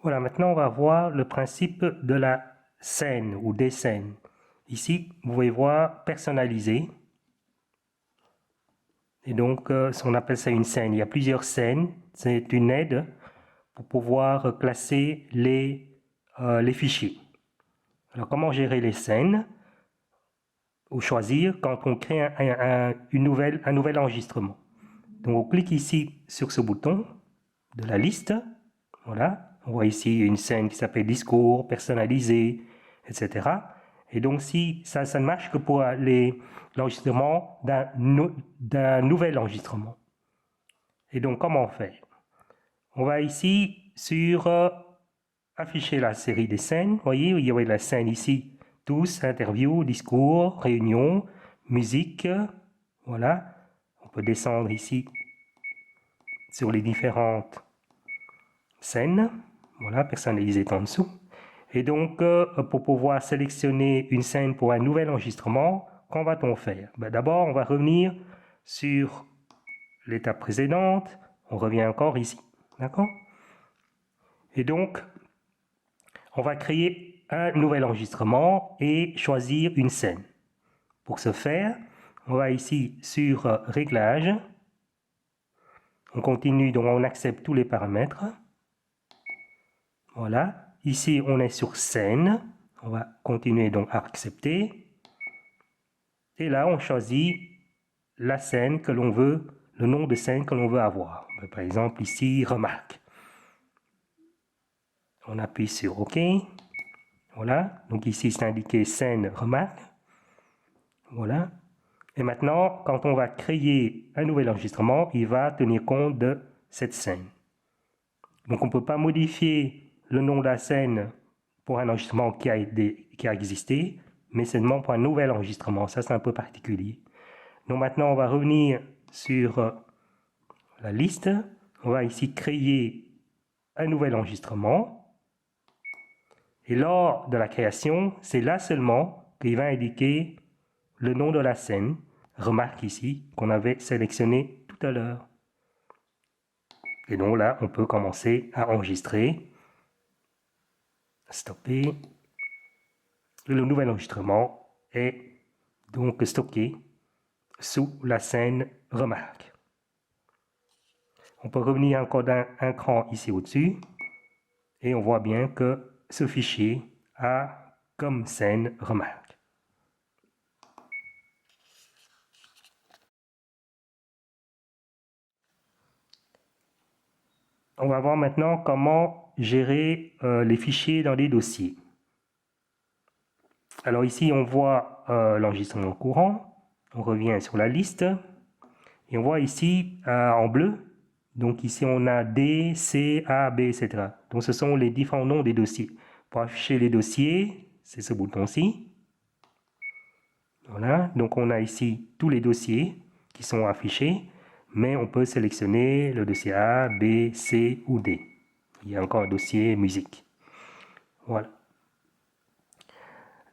Voilà, maintenant on va voir le principe de la scène ou des scènes. Ici, vous pouvez voir personnalisé. Et donc, on appelle ça une scène. Il y a plusieurs scènes. C'est une aide pour pouvoir classer les fichiers. Alors, comment gérer les scènes ou choisir quand on crée un nouvel enregistrement. Donc, on clique ici sur ce bouton de la liste. Voilà. On voit ici une scène qui s'appelle discours, personnalisé, etc. Et donc, si ça ne marche que pour l'enregistrement d'un nouvel enregistrement. Et donc, comment on fait? On va ici sur afficher la série des scènes. Vous voyez, il y a la scène ici, tous, interview, discours, réunion, musique. Voilà. On peut descendre ici sur les différentes scènes. Voilà, personnalisées en dessous. Et donc, pour pouvoir sélectionner une scène pour un nouvel enregistrement, qu'en va-t-on faire? D'abord, on va revenir sur l'étape précédente. On revient encore ici. D'accord? Et donc, on va créer un nouvel enregistrement et choisir une scène. Pour ce faire, on va ici sur Réglages. On continue, donc on accepte tous les paramètres. Voilà. Ici, on est sur Scène. On va continuer donc à accepter. Et là, on choisit la scène que l'on veut, le nom de scène que l'on veut avoir. Par exemple, ici, Remarque. On appuie sur OK. Voilà. Donc ici, c'est indiqué Scène Remarque. Voilà. Et maintenant, quand on va créer un nouvel enregistrement, il va tenir compte de cette scène. Donc on ne peut pas modifier le nom de la scène pour un enregistrement qui a existé, mais seulement pour un nouvel enregistrement. Ça, c'est un peu particulier. Donc maintenant, on va revenir sur la liste. On va ici créer un nouvel enregistrement. Et lors de la création, c'est là seulement qu'il va indiquer le nom de la scène. Remarque ici qu'on avait sélectionné tout à l'heure. Et donc là, on peut commencer à enregistrer. Stopper. Le nouvel enregistrement est donc stocké sous la scène Remarque. On peut revenir encore d'un cran ici au-dessus et on voit bien que ce fichier a comme scène Remarque. On va voir maintenant comment gérer les fichiers dans les dossiers. Alors ici, on voit l'enregistrement courant. On revient sur la liste. Et on voit ici en bleu, donc ici on a D, C, A, B, etc. Donc ce sont les différents noms des dossiers. Pour afficher les dossiers, c'est ce bouton-ci. Voilà, donc on a ici tous les dossiers qui sont affichés, mais on peut sélectionner le dossier A, B, C ou D. Il y a encore un dossier musique. Voilà.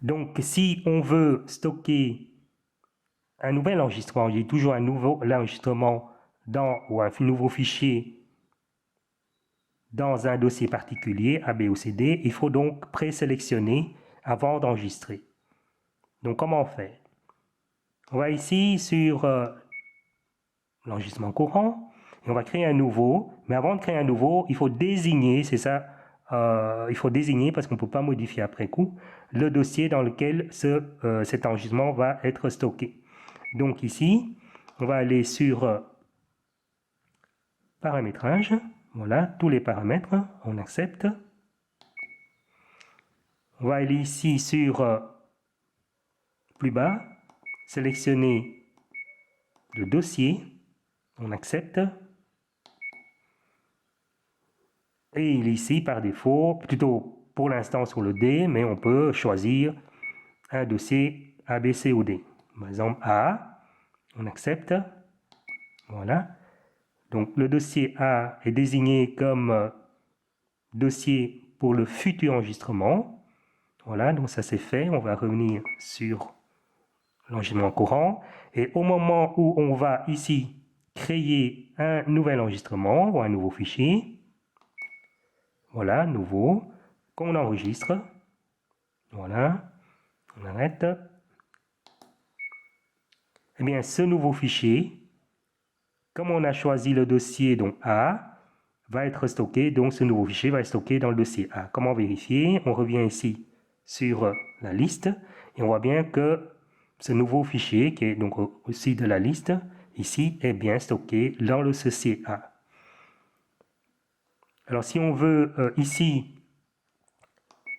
Donc si on veut stocker un nouvel enregistrement, il y a toujours un nouveau enregistrement ou un nouveau fichier dans un dossier particulier, A, B ou C, D, il faut donc présélectionner avant d'enregistrer. Donc comment on fait? On va ici sur l'enregistrement courant et on va créer un nouveau. Mais avant de créer un nouveau, il faut désigner, c'est ça, il faut désigner parce qu'on ne peut pas modifier après coup, le dossier dans lequel cet enregistrement va être stocké. Donc ici, on va aller sur paramétrage. Voilà, tous les paramètres, on accepte. On va aller ici sur plus bas, sélectionner le dossier, on accepte. Et il est ici par défaut, plutôt pour l'instant sur le D, mais on peut choisir un dossier A, B, C ou D. Par exemple A, on accepte. Voilà. Donc le dossier A est désigné comme dossier pour le futur enregistrement. Voilà, donc ça c'est fait. On va revenir sur l'enregistrement courant. Et au moment où on va ici créer un nouvel enregistrement ou un nouveau fichier, Voilà, nouveau, qu'on enregistre. Voilà, on arrête. Eh bien, ce nouveau fichier, comme on a choisi le dossier donc A, va être stocké, donc ce nouveau fichier va être stocké dans le dossier A. Comment vérifier? On revient ici sur la liste et on voit bien que ce nouveau fichier, qui est donc aussi de la liste, ici, est bien stocké dans le dossier A. Alors, si on veut ici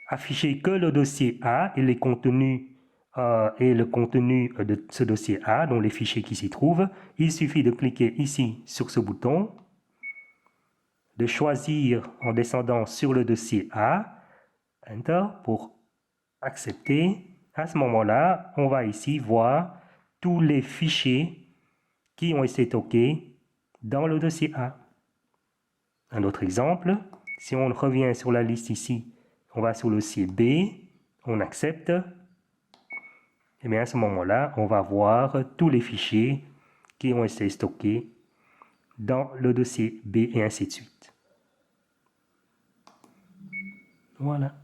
afficher que le dossier A et les contenus et le contenu de ce dossier A, donc les fichiers qui s'y trouvent, il suffit de cliquer ici sur ce bouton, de choisir en descendant sur le dossier A, Enter pour accepter. À ce moment-là, on va ici voir tous les fichiers qui ont été stockés dans le dossier A. Un autre exemple, si on revient sur la liste ici, on va sur le dossier B, on accepte, et bien à ce moment-là, on va voir tous les fichiers qui ont été stockés dans le dossier B et ainsi de suite. Voilà.